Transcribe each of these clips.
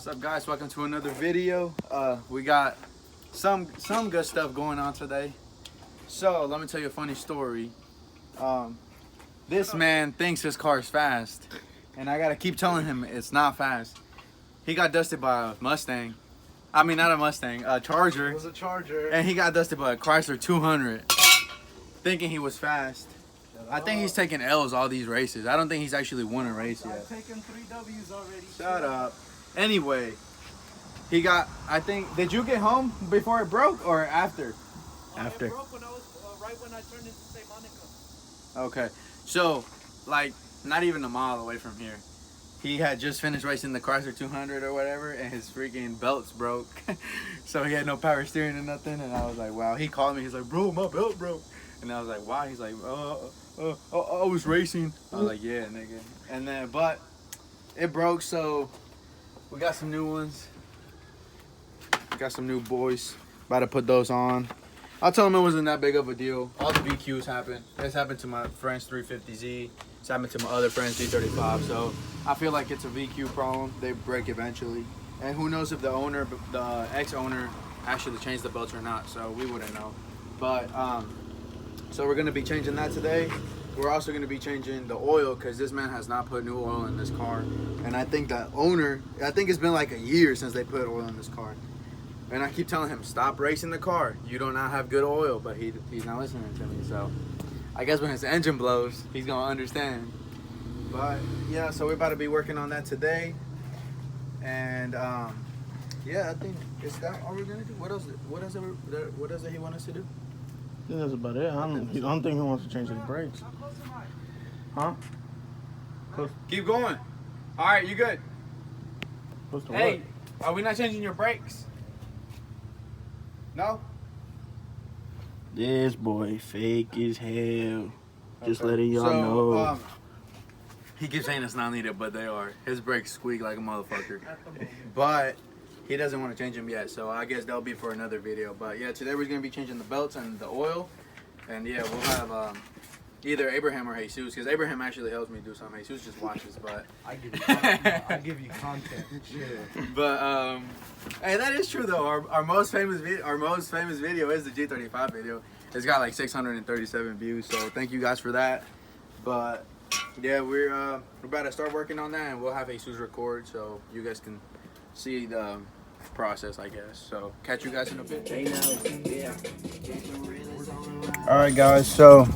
What's up, guys? Welcome to another video. We got some good stuff going on today. So let me tell you a funny story. This man thinks his car is fast, and I gotta keep telling him it's not fast. He got dusted by a Mustang. I mean, not a Mustang, a Charger. It was a Charger. And he got dusted by a Chrysler 200, thinking he was fast. I think he's taking L's all these races. I don't think he's actually won a race yet. I've taken 3 W's already. Shut up. Anyway, he got, I think, did you get home before it broke or after? After. It broke when I was, right when I turned into St. Monica. Okay. So, like, not even a mile away from here. He had just finished racing the Chrysler 200 or whatever, and his freaking belts broke. So he had no power steering or nothing, and I was like, wow. He called me, he's like, bro, my belt broke. And I was like, why? He's like, I was racing. I was like, yeah, nigga. And then, but it broke, so we got some new ones. Got some new boys. About to put those on. I'll tell them it wasn't that big of a deal. All the VQs happened. This happened to my friend's 350Z. It's happened to my other friend's G35. So I feel like it's a VQ problem. They break eventually. And who knows if the owner, the ex-owner, actually changed the belts or not. So we wouldn't know. But so we're gonna be changing that today. We're also gonna be changing the oil because this man has not put new oil in this car. And I think the owner, I think it's been like a year since they put oil in this car. And I keep telling him, stop racing the car. You do not have good oil, but he's not listening to me. So I guess when his engine blows, he's gonna understand. But yeah, so we're about to be working on that today. And yeah, I think is that all we're gonna do. What else does he want us to do? I think that's about it. I don't think he wants to change his brakes. Huh? Keep going. All right, you good? What's the Hey, are we not changing your brakes? No? This boy fake as hell. Just Okay. letting y'all know. He keeps saying it's not needed, but they are. His brakes squeak like a motherfucker. But he doesn't want to change them yet, so I guess that'll be for another video. But yeah, today we're going to be changing the belts and the oil. And yeah, we'll have either Abraham or Jesus, because Abraham actually helps me do something. Jesus just watches, but I give you content. I give you content. Shit. But hey, that is true though. Our most famous video is the G35 video. It's got like 637 views, so thank you guys for that. But yeah, we're about to start working on that, and we'll have Jesus record so you guys can see the process, I guess. So catch you guys in a bit. All right, guys. So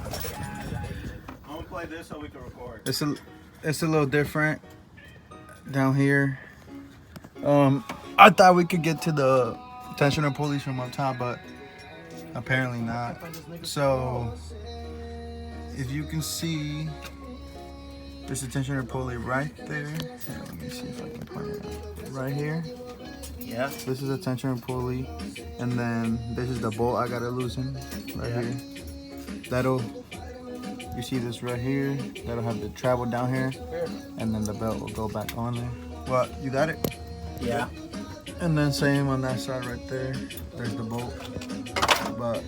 I'm gonna play this so we can record. it's a little different down here. I thought we could get to the tensioner pulleys from up top, but apparently not. So if you can see, there's a tensioner pulley right there. Here, let me see if I can point it out. Right here. Yeah. This is a tensioner pulley, and then this is the bolt I gotta loosen right here. You see this right here? That'll have the travel down here, and then the belt will go back on there. Well, you got it? Yeah. And then same on that side right there. There's the bolt. But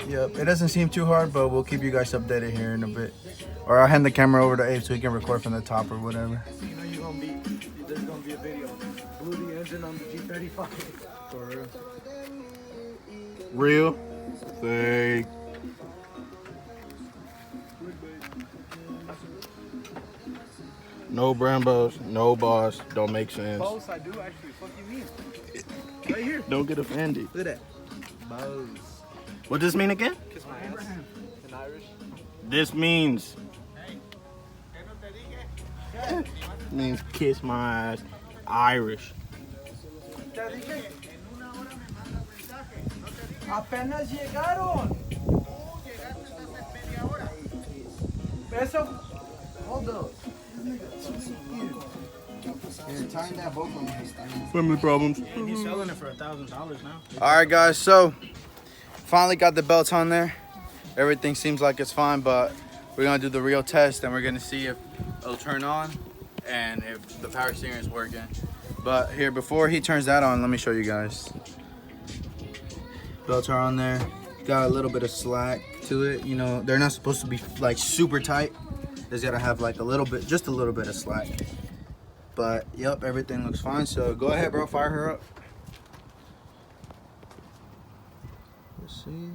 yep, it doesn't seem too hard, but we'll keep you guys updated here in a bit. Or I'll hand the camera over to Abe so he can record from the top or whatever. You know there's gonna be a video. Blew the engine on the G35. For real. Real. Fake. No Brambos, no boss, don't make sense. Both I do actually. Fuck you mean? Right here. Don't get offended. Look at that. Bows. What does this mean again? Kiss my ass. In Irish. This means means kiss my ass. Irish. Apenas llegaron. Eso. Hold up. Tying that bolt from Family problems. He's selling it for $1,000 now. Alright guys, so finally got the belts on there. Everything seems like it's fine, but we're gonna do the real test and we're gonna see if it'll turn on and if the power steering is working. But here, before he turns that on, let me show you guys. Belts are on there. Got a little bit of slack to it. You know, they're not supposed to be like super tight. It's gotta have like a little bit, just a little bit of slack. But yep, everything looks fine. So go ahead, bro. Fire her up. Let's see.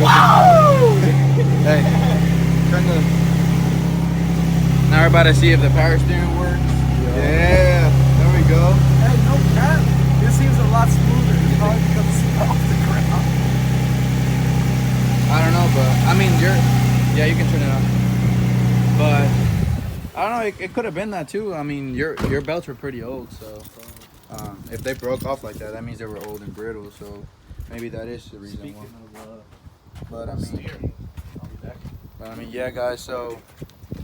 Wow! Hey, turn the. Now we're about to see if the power steering works. Yeah, there we go. Hey, no cap. This seems a lot smoother. It's probably because it's off the ground. I don't know, but I mean, yeah, you can turn it on. But I don't know, it could have been that too. I mean, your belts were pretty old, so if they broke off like that, that means they were old and brittle. So maybe that is the reason why. But I mean, yeah, guys. So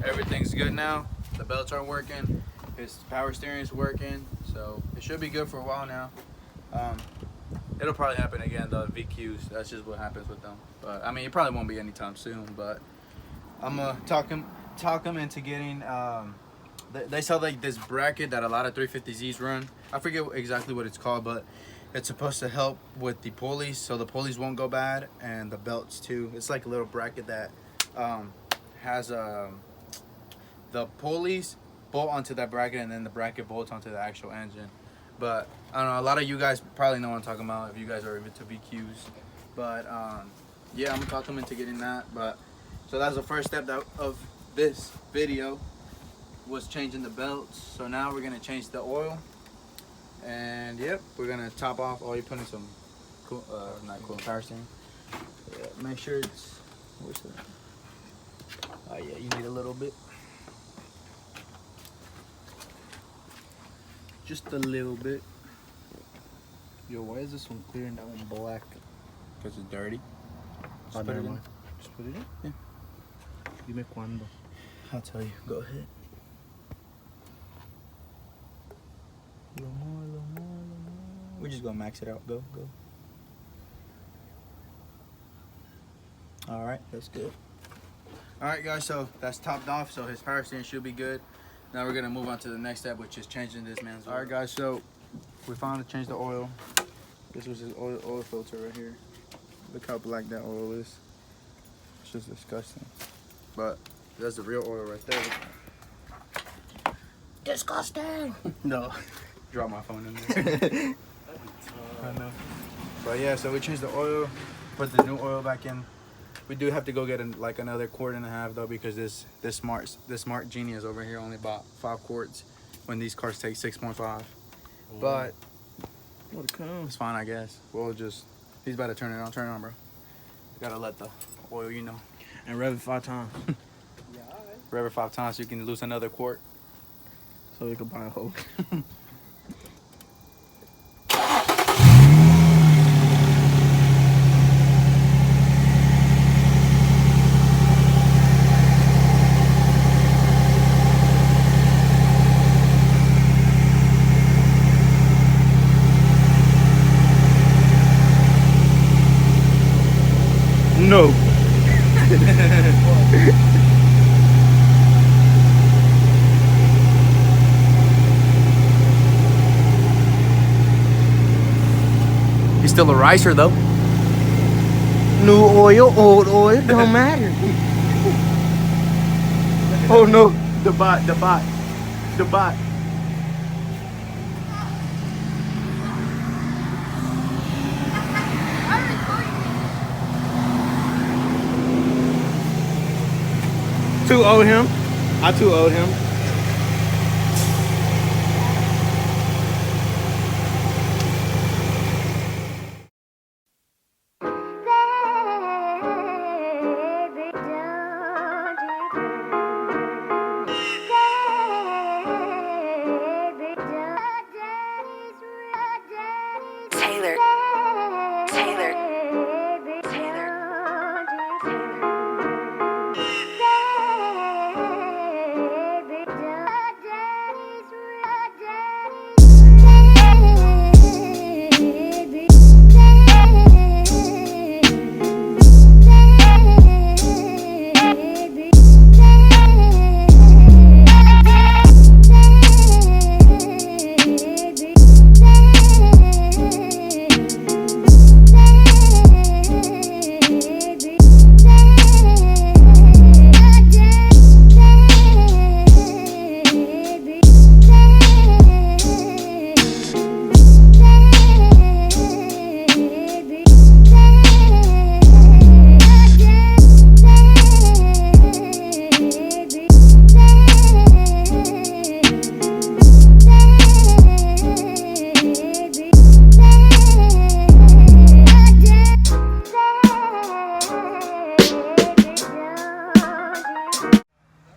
everything's good now. The belts are working. His power steering is working, so it should be good for a while now. It'll probably happen again, the VQs. That's just what happens with them. But I mean, it probably won't be anytime soon. But I'm gonna talk him into getting. They sell like this bracket that a lot of 350Zs run. I forget exactly what it's called, but it's supposed to help with the pulleys, so the pulleys won't go bad, and the belts too. It's like a little bracket that has the pulleys bolt onto that bracket, and then the bracket bolts onto the actual engine. But I don't know, a lot of you guys probably know what I'm talking about if you guys are into VQs. But yeah, I'm gonna talk them into getting that. But so that's the first step of this video, was changing the belts. So now we're gonna change the oil, and yep, we're gonna top off. Oh, you're putting some cool, not cool, power steering. Yeah, make sure it's, where's that? Oh yeah, you need a little bit. Just a little bit. Yo, why is this one clear and that one black? Because it's dirty. Just put it in. Just put it in? Yeah. Dime cuándo. I'll tell you. Go ahead. A little more, a little more, a little more. We're just going to max it out. Go, go. Alright, that's good. Alright, guys, so that's topped off. So his power steering should be good. Now we're going to move on to the next step, which is changing this man's oil. Alright, guys, so we finally changed the oil. This was his oil filter right here. Look how black that oil is. It's just disgusting. But that's the real oil right there. Disgusting. No. Drop my phone in there. I know. But yeah, so we changed the oil, put the new oil back in. We do have to go get like another quart and a half though, because this smart genius over here only bought 5 quarts when these cars take 6.5. But What it comes? it's fine, I guess. We'll just, he's about to turn it on. Turn it on, bro. Gotta let the oil, you know. And rev it 5 times. Yeah, alright. Rev it 5 times so you can lose another quart. So we could buy a whole. No. He's still a ricer though. New oil, old oil, don't matter. Oh no, the bot. Too owed him. I too owed him. Taylor.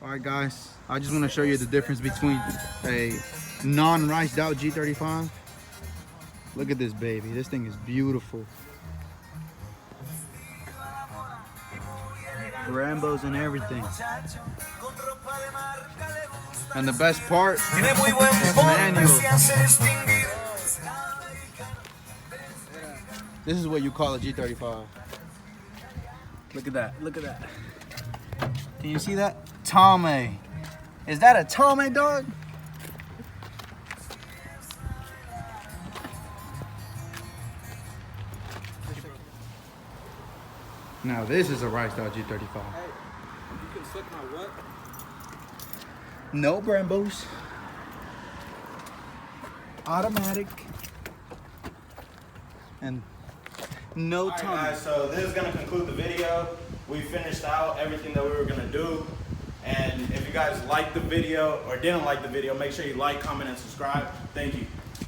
Alright guys, I just want to show you the difference between a non-riced out G35. Look at this baby, this thing is beautiful. Rambos and everything. And the best part is manual. This is what you call a G35. Look at that, look at that. Can you see that? Tame. Is that a Tame, dog? Now this is a riced out G35. Hey, you can suck my what? No Brambos. Automatic. And no time. Alright guys, so this is gonna conclude the video. We finished out everything that we were gonna do. And if you guys liked the video or didn't like the video, make sure you like, comment, and subscribe. Thank you.